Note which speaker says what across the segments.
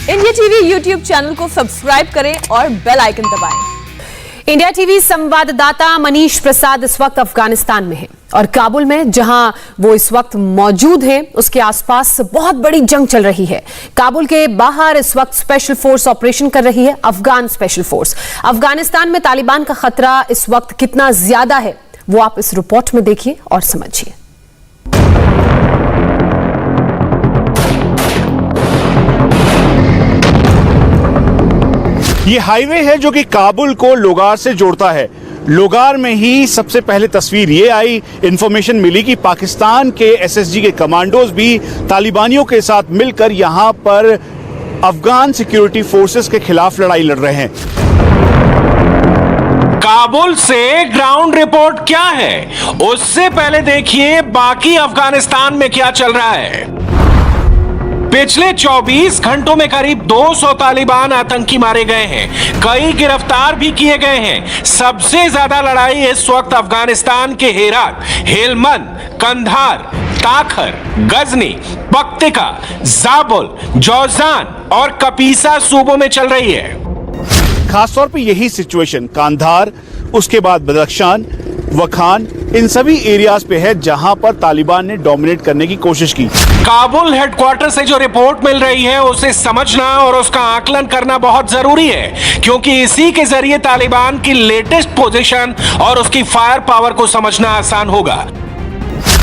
Speaker 1: India TV YouTube channel को subscribe करें और बेल आइकन दबाएं।
Speaker 2: इंडिया टीवी संवाददाता मनीष प्रसाद इस वक्त अफगानिस्तान में है और काबुल में जहां वो इस वक्त मौजूद हैं उसके आसपास बहुत बड़ी जंग चल रही है। काबुल के बाहर इस वक्त स्पेशल फोर्स ऑपरेशन कर रही है, अफगान स्पेशल फोर्स। अफगानिस्तान में तालिबान का खतरा इस वक्त कितना ज्यादा है वो आप इस रिपोर्ट में देखिए और समझिए।
Speaker 3: ये हाईवे है जो कि काबुल को लोगार से जोड़ता है। लोगार में ही सबसे पहले तस्वीर ये आई, इंफॉर्मेशन मिली कि पाकिस्तान के एसएसजी के कमांडोज भी तालिबानियों के साथ मिलकर यहां पर अफगान सिक्योरिटी फोर्सेस के खिलाफ लड़ाई लड़ रहे हैं।
Speaker 4: काबुल से ग्राउंड रिपोर्ट क्या है, उससे पहले देखिए बाकी अफगानिस्तान में क्या चल रहा है। पिछले 24 घंटों में करीब 200 तालिबान आतंकी मारे गए हैं, कई गिरफ्तार भी किए गए हैं। सबसे ज्यादा लड़ाई इस वक्त अफगानिस्तान के हेरात, हेलमंद, कंधार, ताखर, गजनी, पक्तिका, जाबुल, जौजान और कपीसा सूबों में चल रही है।
Speaker 3: खासतौर पे यही सिचुएशन कांधार, उसके बाद बदख्शान, वखान, इन सभी एरियाज पे है जहां पर तालिबान ने डोमिनेट करने की कोशिश की।
Speaker 4: काबुल हेडक्वार्टर से जो रिपोर्ट मिल रही है उसे समझना और उसका आकलन करना बहुत जरूरी है, क्योंकि इसी के जरिए तालिबान की लेटेस्ट पोजीशन और उसकी फायर पावर को समझना आसान होगा।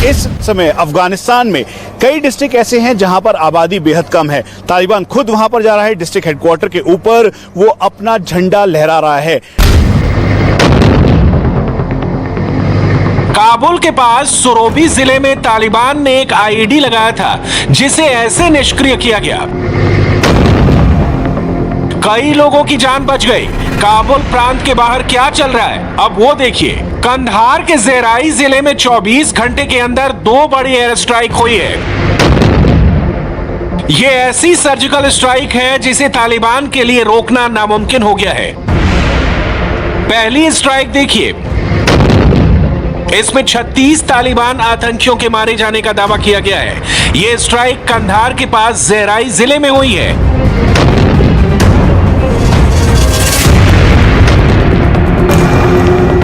Speaker 3: इस समय अफगानिस्तान में कई डिस्ट्रिक्ट ऐसे हैं जहां पर आबादी बेहद कम है। तालिबान खुद वहां पर जा रहा है, डिस्ट्रिक्ट हेडक्वार्टर के ऊपर वो अपना झंडा लहरा रहा है।
Speaker 4: काबुल के पास सुरोबी जिले में तालिबान ने एक आईईडी लगाया था जिसे ऐसे निष्क्रिय किया गया, कई लोगों की जान बच गई। काबुल प्रांत के बाहर क्या चल रहा है अब वो देखिए। कंधार के ज़ेराई जिले में 24 घंटे के अंदर 2 बड़ी एयर स्ट्राइक हुई है। ये ऐसी सर्जिकल स्ट्राइक है जिसे तालिबान के लिए रोकना नामुमकिन हो गया है। पहली स्ट्राइक देखिए, इसमें 36 तालिबान आतंकियों के मारे जाने का दावा किया गया है। यह स्ट्राइक कंधार के पास ज़ेराई जिले में हुई है।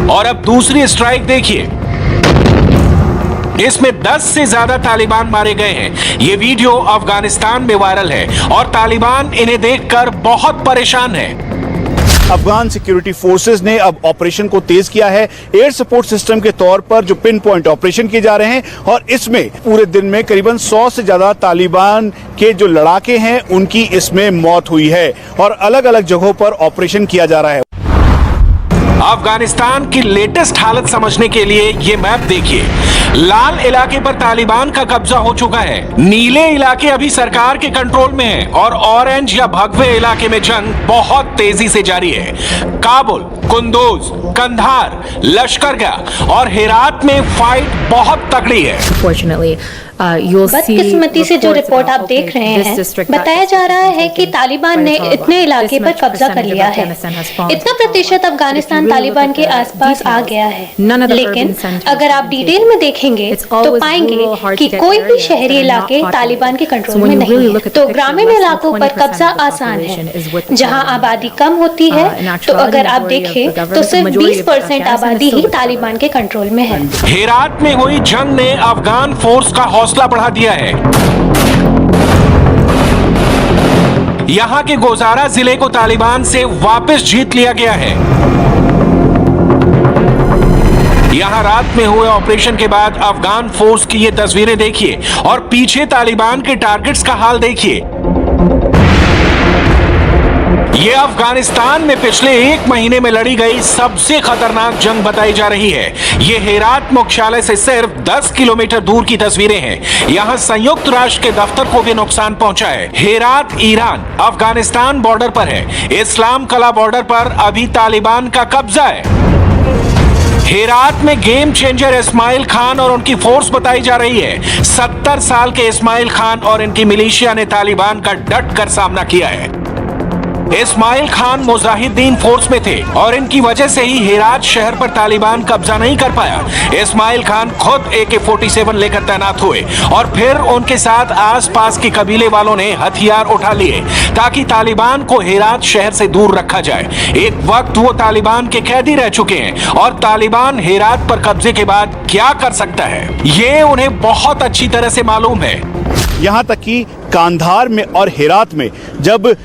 Speaker 4: और अब दूसरी स्ट्राइक देखिए, इसमें 10 से ज्यादा तालिबान मारे गए हैं। यह वीडियो अफगानिस्तान में वायरल है और तालिबान इन्हें देखकर बहुत परेशान है।
Speaker 3: अफगान सिक्योरिटी फोर्सेस ने अब ऑपरेशन को तेज किया है। एयर सपोर्ट सिस्टम के तौर पर जो पिन पॉइंट ऑपरेशन किए जा रहे हैं और इसमें पूरे दिन में करीबन 100 से ज्यादा तालिबान के जो लड़ाके हैं उनकी इसमें मौत हुई है और अलग अलग जगहों पर ऑपरेशन किया जा रहा है।
Speaker 4: अफगानिस्तान की लेटेस्ट हालत समझने के लिए ये मैप देखिए। लाल इलाके पर तालिबान का कब्जा हो चुका है, नीले इलाके अभी सरकार के कंट्रोल में है और ऑरेंज या भगवे इलाके में जंग बहुत तेजी से जारी है। काबुल, कुंदूज, कंधार, लश्करगाह और हेरात में फाइट बहुत तगड़ी है।
Speaker 5: बदकिस्मती से जो रिपोर्ट आप देख रहे हैं, बताया जा रहा है कि तालिबान ने इतने इलाके पर कब्जा कर लिया है, इतना प्रतिशत अफगानिस्तान तालिबान के आसपास आ गया है। लेकिन अगर आप डिटेल में देखेंगे तो पाएंगे कि कोई भी शहरी इलाके तालिबान के कंट्रोल में नहीं है। तो ग्रामीण इलाकों पर कब्जा आसान है। जहां आबादी कम होती है तो अगर आप देखें तो सिर्फ 20% आबादी ही तालिबान के कंट्रोल में है।
Speaker 4: हेरात में हुई जंग ने अफगान फोर्स का हौसला बढ़ा दिया है। यहां के गोजारा जिले को तालिबान से वापस जीत लिया गया है। यहां रात में हुए ऑपरेशन के बाद अफगान फोर्स की ये तस्वीरें देखिए और पीछे तालिबान के टारगेट्स का हाल देखिए। ये अफगानिस्तान में पिछले 1 महीने में लड़ी गई सबसे खतरनाक जंग बताई जा रही है। ये हेरात मुख्यालय से सिर्फ 10 किलोमीटर दूर की तस्वीरें हैं। यहाँ संयुक्त राष्ट्र के दफ्तर को भी नुकसान पहुंचा है। हेरात ईरान अफगानिस्तान बॉर्डर पर है। इस्लाम कला बॉर्डर पर अभी तालिबान का कब्जा है। हेरात में गेम चेंजर इस्माइल खान और उनकी फोर्स बताई जा रही है। 70 साल के इस्माइल खान और इनकी मिलिशिया ने तालिबान का डट कर सामना किया है। इस्माइल खान मुजाहिदीन फोर्स में थे और इनकी वजह से ही हेरात शहर पर तालिबान कब्जा नहीं कर पाया। इस्माइल खान खुद AK-47 लेकर तैनात हुए और फिर उनके साथ आसपास के कबीले वालों ने हथियार उठा लिए ताकि तालिबान को हेरात शहर से दूर रखा जाए। एक वक्त वो तालिबान के कैदी रह चुके हैं और तालिबान हेरात पर कब्जे के बाद क्या कर सकता है ये उन्हें बहुत अच्छी तरह से मालूम है।
Speaker 3: यहाँ तक कि कांधार में और हेरात में जब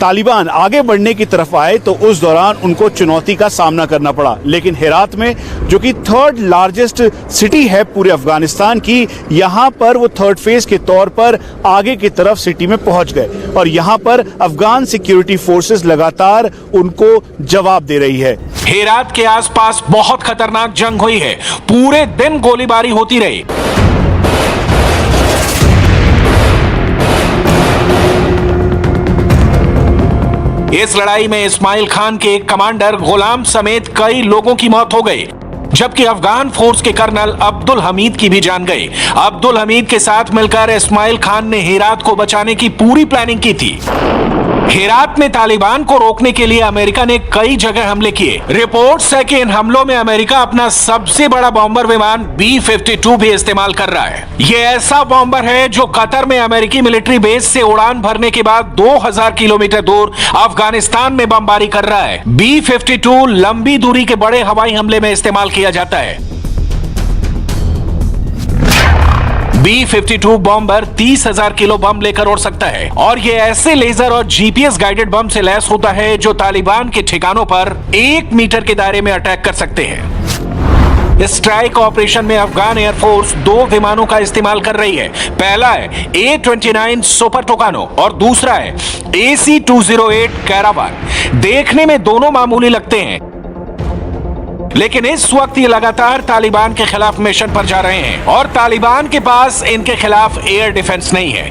Speaker 3: तालिबान आगे बढ़ने की तरफ आए तो उस दौरान उनको चुनौती का सामना करना पड़ा, लेकिन हेरात में जो कि थर्ड लार्जेस्ट सिटी है पूरे अफगानिस्तान की, यहाँ पर वो थर्ड फेज के तौर पर आगे की तरफ सिटी में पहुंच गए और यहाँ पर अफगान सिक्योरिटी फोर्सेस लगातार उनको जवाब दे रही है।
Speaker 4: हेरात के आसपास बहुत खतरनाक जंग हुई है, पूरे दिन गोलीबारी होती रही। इस लड़ाई में इस्माइल खान के एक कमांडर गुलाम समेत कई लोगों की मौत हो गई, जबकि अफगान फोर्स के कर्नल अब्दुल हमीद की भी जान गई। अब्दुल हमीद के साथ मिलकर इस्माइल खान ने हेरात को बचाने की पूरी प्लानिंग की थी। हेरात में तालिबान को रोकने के लिए अमेरिका ने कई जगह हमले किए। रिपोर्ट्स है कि इन हमलों में अमेरिका अपना सबसे बड़ा बॉम्बर विमान B-52 भी इस्तेमाल कर रहा है। ये ऐसा बॉम्बर है जो कतर में अमेरिकी मिलिट्री बेस से उड़ान भरने के बाद 2000 किलोमीटर दूर अफगानिस्तान में बमबारी कर रहा है। B-52 लंबी दूरी के बड़े हवाई हमले में इस्तेमाल किया जाता है। B-52 बॉम्बर 30,000 किलो बम लेकर उड़ सकता है और ये ऐसे लेजर और GPS गाइडेड बम से लैस होता है जो तालिबान के ठिकानों पर 1 मीटर के दायरे में अटैक कर सकते हैं। स्ट्राइक ऑपरेशन में अफगान एयरफोर्स 2 विमानों का इस्तेमाल कर रही है। पहला है A-29 सुपर टोकानो और दूसरा है AC-208 कैरावान। देखने में दोनों मामूली लगते हैं, लेकिन इस वक्त ये लगातार तालिबान के खिलाफ मिशन पर जा रहे हैं और तालिबान के पास इनके खिलाफ एयर डिफेंस नहीं है।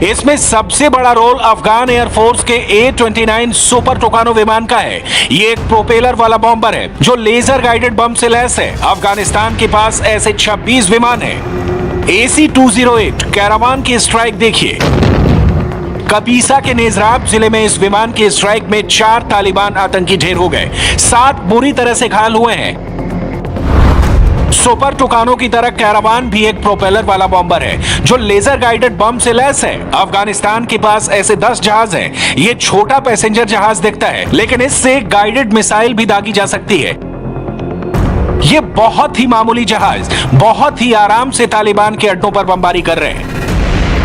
Speaker 4: इसमें सबसे बड़ा रोल अफगान एयरफोर्स के A-29 सुपर टोकानो विमान का है। ये एक प्रोपेलर वाला बॉम्बर है जो लेजर गाइडेड बम से लैस है। अफगानिस्तान के पास ऐसे 26 विमान हैं। AC-208 कैरावान की स्ट्राइक देखिए। कपीसा के नेजराब जिले में इस विमान की स्ट्राइक में 4 तालिबान आतंकी ढेर हो गए, 7 बुरी तरह से घायल हुए हैं। सुपर टुकानो की तरह कैरावान भी एक प्रोपेलर वाला बॉम्बर है जो लेजर गाइडेड बम से लैस है। अफगानिस्तान के पास ऐसे 10 जहाज हैं। ये छोटा पैसेंजर जहाज दिखता है, लेकिन इससे गाइडेड मिसाइल भी दागी जा सकती है। ये बहुत ही मामूली जहाज बहुत ही आराम से तालिबान के अड्डों पर बमबारी कर रहे हैं।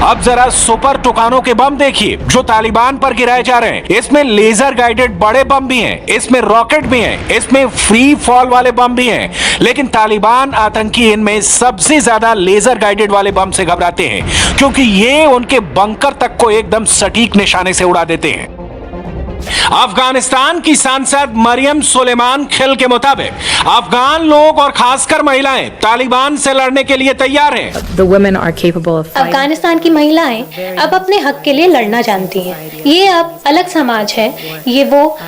Speaker 4: अब जरा सुपर टुकानों के बम देखिए जो तालिबान पर गिराए जा रहे हैं। इसमें लेजर गाइडेड बड़े बम भी हैं, इसमें रॉकेट भी हैं, इसमें फ्री फॉल वाले बम भी हैं, लेकिन तालिबान आतंकी इनमें सबसे ज्यादा लेजर गाइडेड वाले बम से घबराते हैं क्योंकि ये उनके बंकर तक को एकदम सटीक निशाने से उड़ा देते हैं। अफगानिस्तान की सांसद मरियम सुलेमान खिल के मुताबिक अफगान लोग और खासकर महिलाएं तालिबान से लड़ने के लिए तैयार हैं।
Speaker 5: अफगानिस्तान की महिलाएं अब अपने हक के लिए लड़ना जानती हैं। ये अब अलग समाज है। ये वो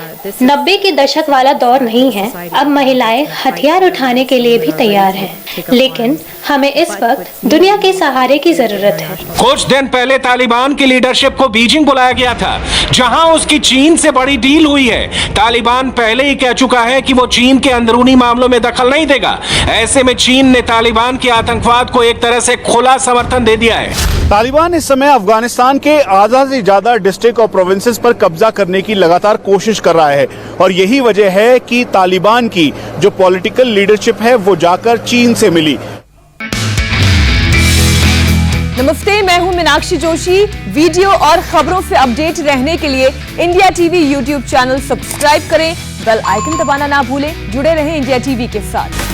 Speaker 5: 90 के दशक वाला दौर नहीं है। अब महिलाएं हथियार उठाने के लिए भी तैयार हैं, लेकिन हमें इस वक्त दुनिया के सहारे की जरूरत है।
Speaker 4: कुछ दिन पहले तालिबान की लीडरशिप को बीजिंग बुलाया गया था, जहां उसकी चीन से बड़ी डील हुई है। तालिबान पहले ही कह चुका है कि वो चीन के अंदरूनी मामलों में दखल नहीं देगा। ऐसे में चीन ने तालिबान के आतंकवाद को एक तरह से खुला समर्थन दे दिया है।
Speaker 3: तालिबान इस समय अफगानिस्तान के आधा से ज्यादा डिस्ट्रिक्ट और प्रोविंसेस पर कब्जा करने की लगातार कोशिश कर रहा है और यही वजह है कि तालिबान की जो पॉलिटिकल लीडरशिप है वो जाकर चीन से मिली।
Speaker 1: नमस्ते, मैं हूं मीनाक्षी जोशी। वीडियो और खबरों से अपडेट रहने के लिए India TV YouTube channel subscribe करें, बेल आइकन दबाना ना भूलें। जुड़े रहें इंडिया टीवी के साथ।